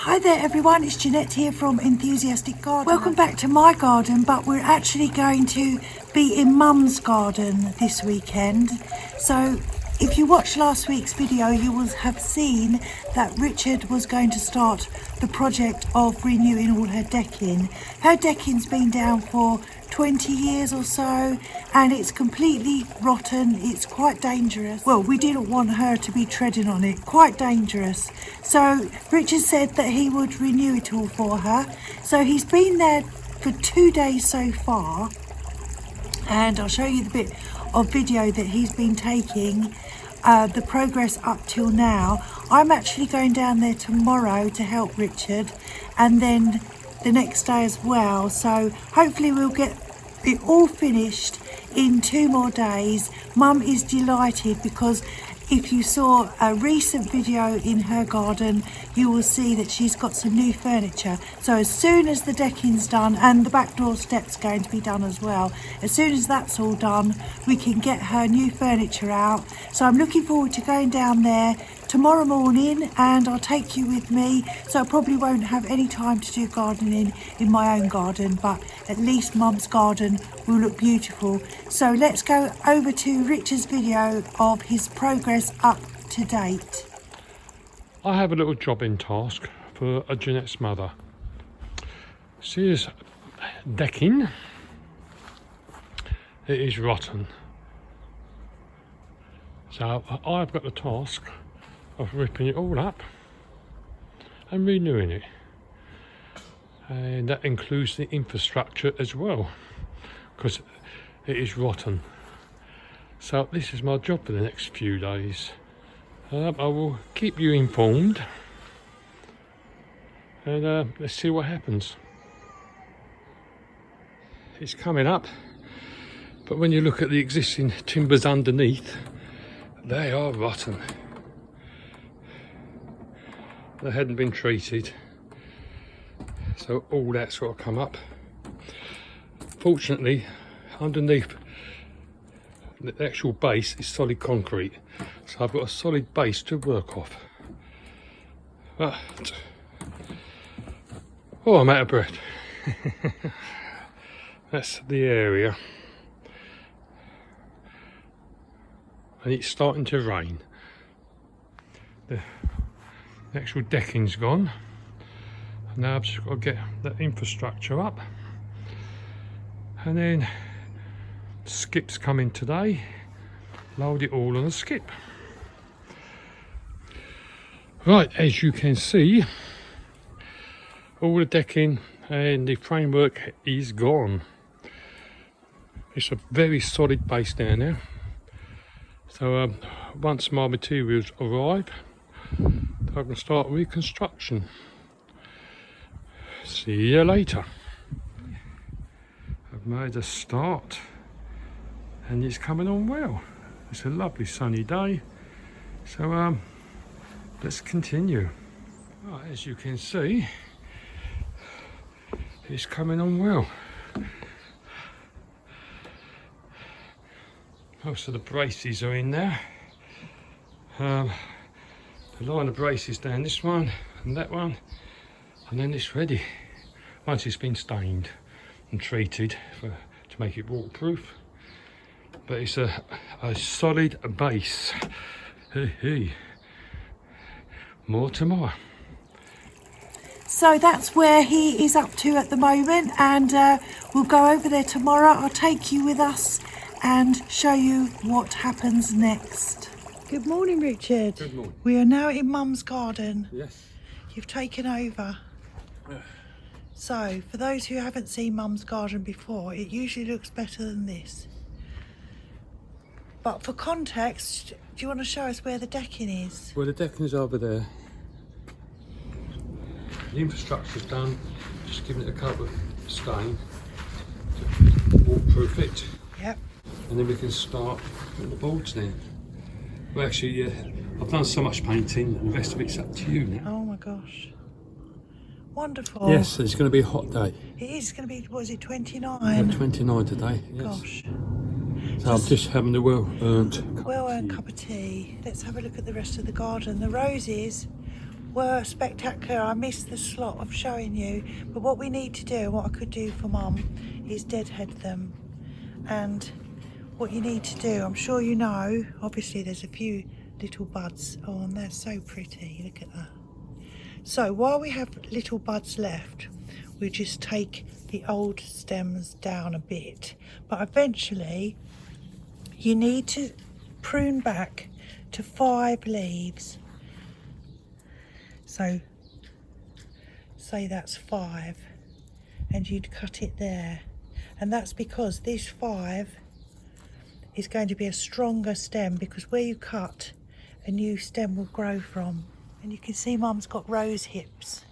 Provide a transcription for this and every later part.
Hi there everyone, it's Janette here from Enthusiastic Garden. Welcome back to my garden, but we're actually going to be in Mum's garden this weekend. So if you watched last week's video, you will have seen that Richard was going to start the project of renewing all her decking. Her decking's been down for 20 years or so and it's completely rotten. It's quite dangerous. Well, we didn't want her to be treading on it. Quite dangerous. So Richard said that he would renew it all for her. So he's been there for 2 days so far, and I'll show you the bit of video that he's been taking, the progress up till now. I'm actually going down there tomorrow to help Richard, and then the next day as well. So hopefully we'll get it all finished in 2 more days. Mum is delighted because if you saw a recent video in her garden, you will see that she's got some new furniture. So as soon as the decking's done, and the back door step's going to be done as well, as soon as that's all done, we can get her new furniture out. So I'm looking forward to going down there tomorrow morning, and I'll take you with me. So I probably won't have any time to do gardening in my own garden, but at least Mum's garden will look beautiful. So let's go over to Richard's video of his progress up to date. I have a little jobbing task for Janette's mother. She is decking. It is rotten. So I've got the task of ripping it all up and renewing it, and that includes the infrastructure as well, because it is rotten. So this is my job for the next few days. I will keep you informed, and let's see what happens. It's coming up, but when you look at the existing timbers underneath, they are rotten. They hadn't been treated, so all that's sort of come up. Fortunately, underneath the actual base is solid concrete, so I've got a solid base to work off. But oh, I'm out of breath. That's the area, and it's starting to rain. The actual decking's gone. Now I've just got to get the infrastructure up, and then skip's coming today. Load it all on a skip. Right, as you can see, all the decking and the framework is gone. It's a very solid base down there. So once my materials arrive, I can start reconstruction. See you later. I've made a start and it's coming on well. It's a lovely sunny day, so let's continue. Right, as you can see, it's coming on well. Most of the braces are in there. The line of braces down this one and that one, and then it's ready once it's been stained and treated to make it waterproof. But it's a solid base. Hey. More tomorrow. So that's where he is up to at the moment, and we'll go over there tomorrow. I'll take you with us and show you what happens next. Good morning, Richard. Good morning. We are now in Mum's garden. Yes. You've taken over. So, for those who haven't seen Mum's garden before, it usually looks better than this. But for context, do you want to show us where the decking is? Well, the decking is over there. The infrastructure's done. Just giving it a coat of stain to waterproof it. Yep. And then we can start putting the boards in. Well, actually, I've done so much painting, and the rest of it's up to you now. Oh my gosh. Wonderful. Yes, it's going to be a hot day. It is going to be, what is it, 29? 29 today, yes. Gosh. So I'm just having a well-earned Well-earned cup of tea. Let's have a look at the rest of the garden. The roses were spectacular. I missed the slot of showing you, but what we need to do, what I could do for Mum, is deadhead them. And what you need to do, I'm sure you know, obviously there's a few little buds. Oh, and they're so pretty, look at that. So while we have little buds left, we just take the old stems down a bit, but eventually you need to prune back to 5 leaves. So say that's 5 and you'd cut it there, and that's because this 5 is going to be a stronger stem, because where you cut, a new stem will grow from. And you can see Mum's got rose hips,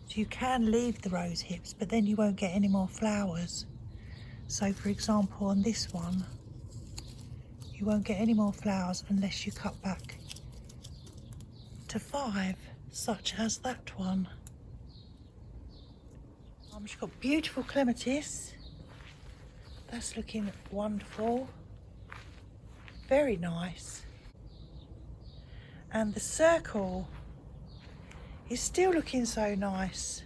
so you can leave the rose hips, but then you won't get any more flowers. So for example, on this one, you won't get any more flowers unless you cut back to 5, such as that one. She's got beautiful clematis. That's looking wonderful. Very nice. And the circle is still looking so nice.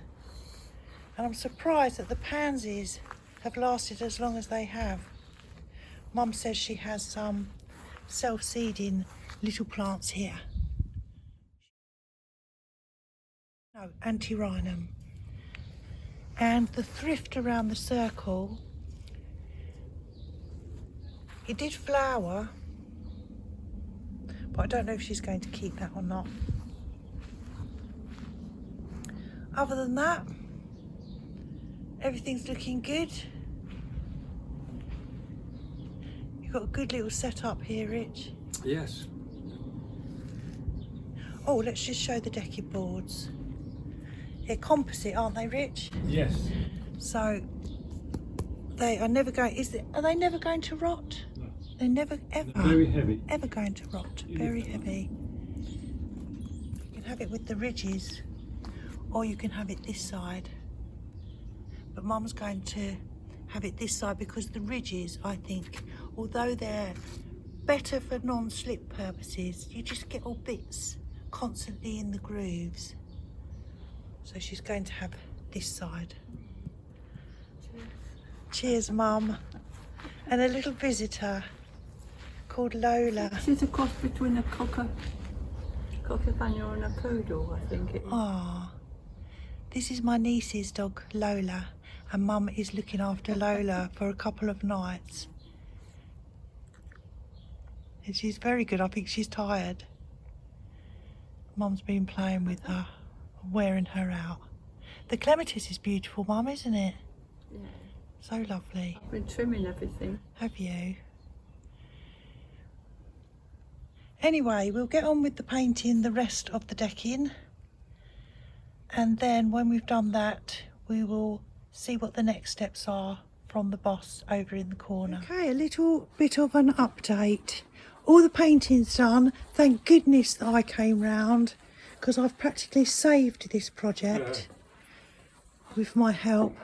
And I'm surprised that the pansies have lasted as long as they have. Mum says she has some self-seeding little plants here. No, antirrhinum. And the thrift around the circle, it did flower, but I don't know if she's going to keep that or not. Other than that, everything's looking good. You've got a good little setup here, Rich. Yes. Oh, let's just show the decking boards. They're composite, aren't they, Rich? Yes. So they are never going. Are they never going to rot? No. They're never ever. They're very heavy. Ever going to rot. Very heavy. You can have it with the ridges, or you can have it this side. But Mum's going to have it this side because the ridges, I think, although they're better for non-slip purposes, you just get all bits constantly in the grooves. So she's going to have this side. Cheers, Mum. And a little visitor called Lola. She's a cross between a cocker spaniel and a poodle, I think it is. Ah, this is my niece's dog, Lola, and Mum is looking after Lola for a couple of nights. And she's very good. I think she's tired. Mum's been playing with her, wearing her out. The clematis is beautiful, Mum, isn't it? Yeah. So lovely. I've been trimming everything. Have you? Anyway, we'll get on with the painting the rest of the decking, and then when we've done that, we will see what the next steps are from the boss over in the corner. Okay, a little bit of an update. All the painting's done. Thank goodness that I came round, because I've practically saved this project with my help.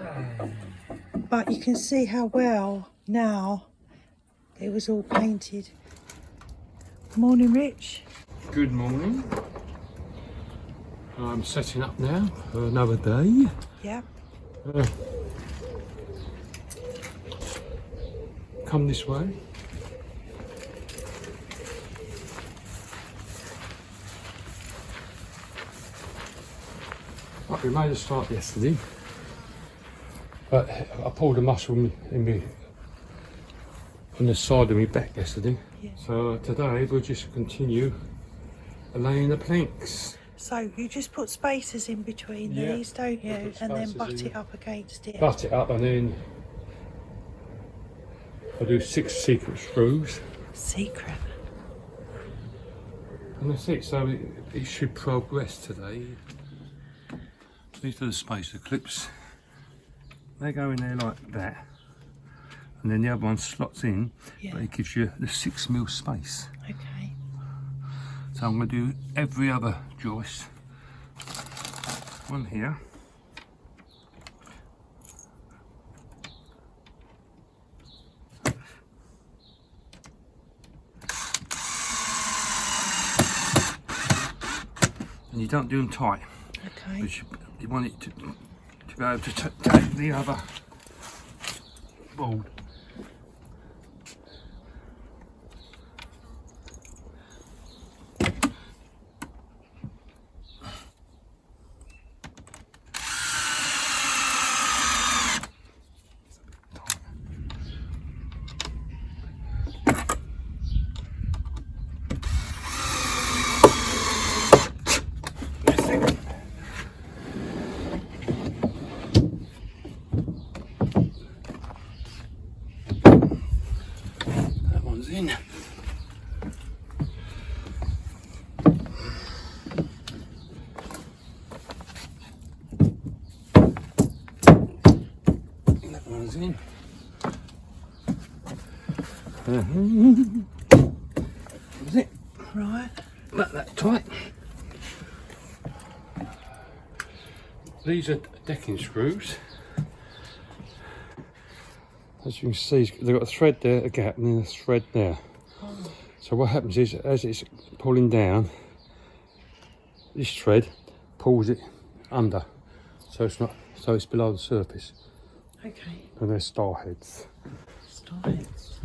But you can see how well now it was all painted. Morning, Rich. Good morning. I'm setting up now for another day. Yeah. Come this way. Right, we made a start yesterday, but I pulled a muscle in me on the side of my back yesterday. Yeah. So today we'll just continue laying the planks. So you just put spacers in between Yeah, these, don't you? I put And then spacers butt in. it up against it. Butt it up, and then I do 6 secret screws, Secret. and that's it. So it should progress today. These are the spacer clips. They go in there like that, and then the other one slots in, Yeah. but it gives you the 6mm space. Okay. So I'm going to do every other joist. One here. and you don't do them tight. Okay. But you want it to be able to take the other board. In. That one's in. That's it. Right. That tight. These are decking screws. As you can see, they've got a thread there, a gap, and then a thread there. Oh. So what happens is, as it's pulling down, this thread pulls it under, so it's below the surface. Okay. And they're star heads. Star heads.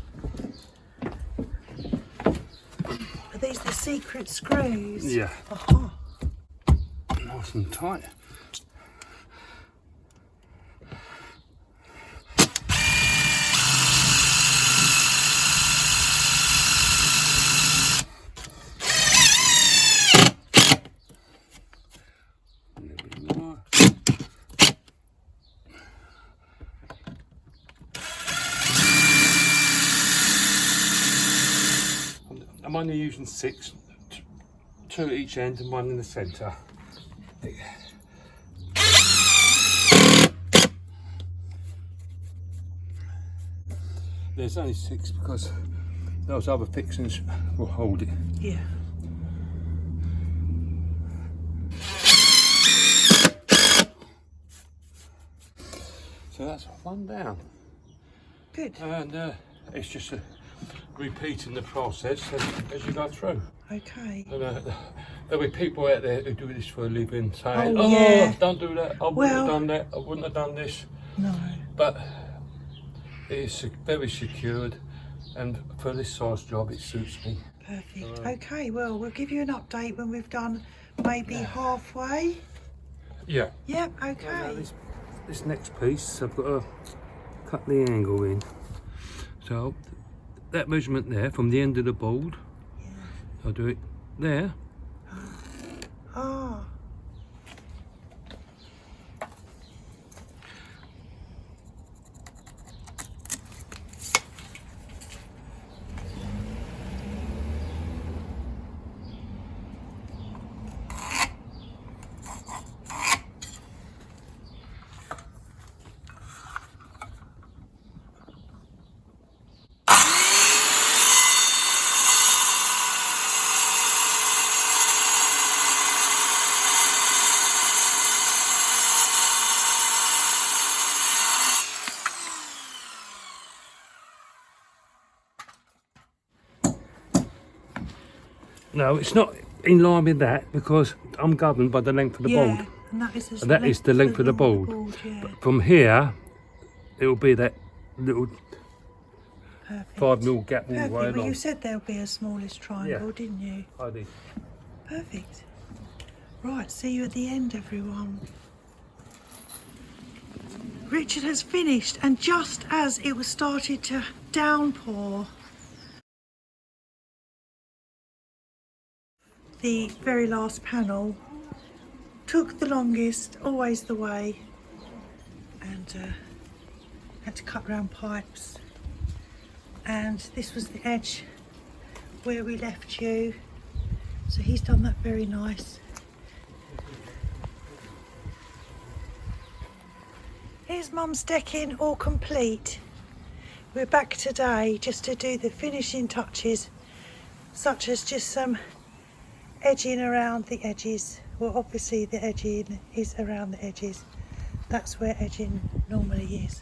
Are these the secret screws? Yeah. Aha. Nice and tight. I'm only using 6, 2 at each end and 1 in the centre. There's only 6 because those other fixings will hold it. Yeah. So that's 1 down. Good. And it's just repeating the process as you go through. Okay. And, there'll be people out there who do this for a living saying, Oh, yeah. don't do that, I wouldn't have done that, I wouldn't have done this. No. But it's very secured, and for this size job it suits me. Perfect. Okay, well, we'll give you an update when we've done maybe halfway. Yeah. Yep, okay. This next piece, I've got to cut the angle in. So that measurement there from the end of the board, I'll do it there. Ah. No, it's not in line with that because I'm governed by the length of the board. And that is the length of the board. Yeah. But from here, it will be that little Perfect. 5mm gap all the way Perfect. Well, along. you said there'll be a smallest triangle, didn't you? I did. Perfect. Right, see you at the end, everyone. Richard has finished, and just as it was started to downpour, the very last panel took the longest, always the way, and had to cut round pipes. And this was the edge where we left you, so he's done that very nice. Here's Mum's decking all complete. We're back today just to do the finishing touches, such as just some edging around the edges. Well, obviously the edging is around the edges. That's where edging normally is.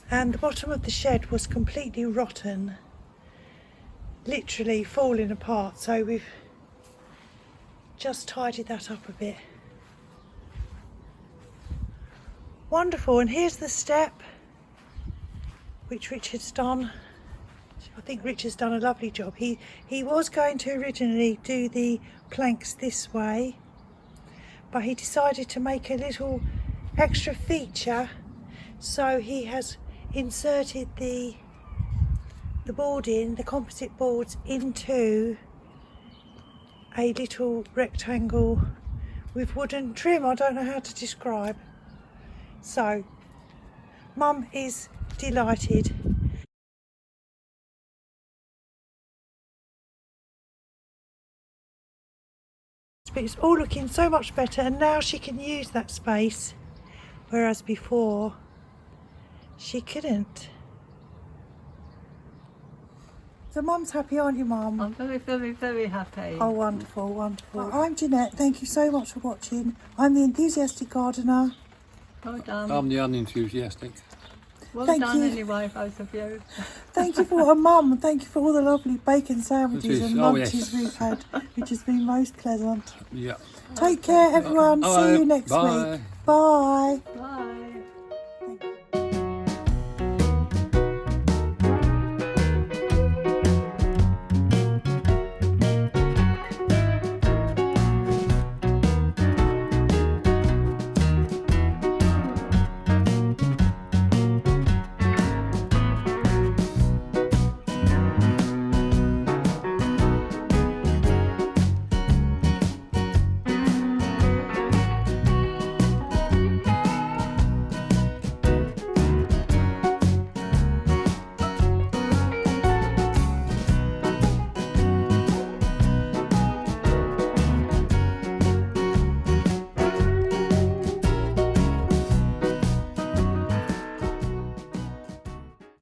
And the bottom of the shed was completely rotten, literally falling apart. So we've just tidied that up a bit. Wonderful, and here's the step which Richard's done. I think Richard's done a lovely job. He was going to originally do the planks this way, but he decided to make a little extra feature, so he has inserted the boarding, the composite boards, into a little rectangle with wooden trim. I don't know how to describe. So Mum is delighted. But it's all looking so much better, and now she can use that space, whereas before she couldn't. So Mum's happy, aren't you, Mum? I'm very, very, very happy. Oh, wonderful, wonderful. I'm Janette. Thank you so much for watching. I'm the enthusiastic gardener. Well done. I'm the unenthusiastic. Well Thank done you. anyway, both of you. Thank you for Mum. Thank you for all the lovely bacon sandwiches and Oh, lunches yes. we've had, which has been most pleasant. Yeah. Take care, everyone. See you next Bye. week. Bye.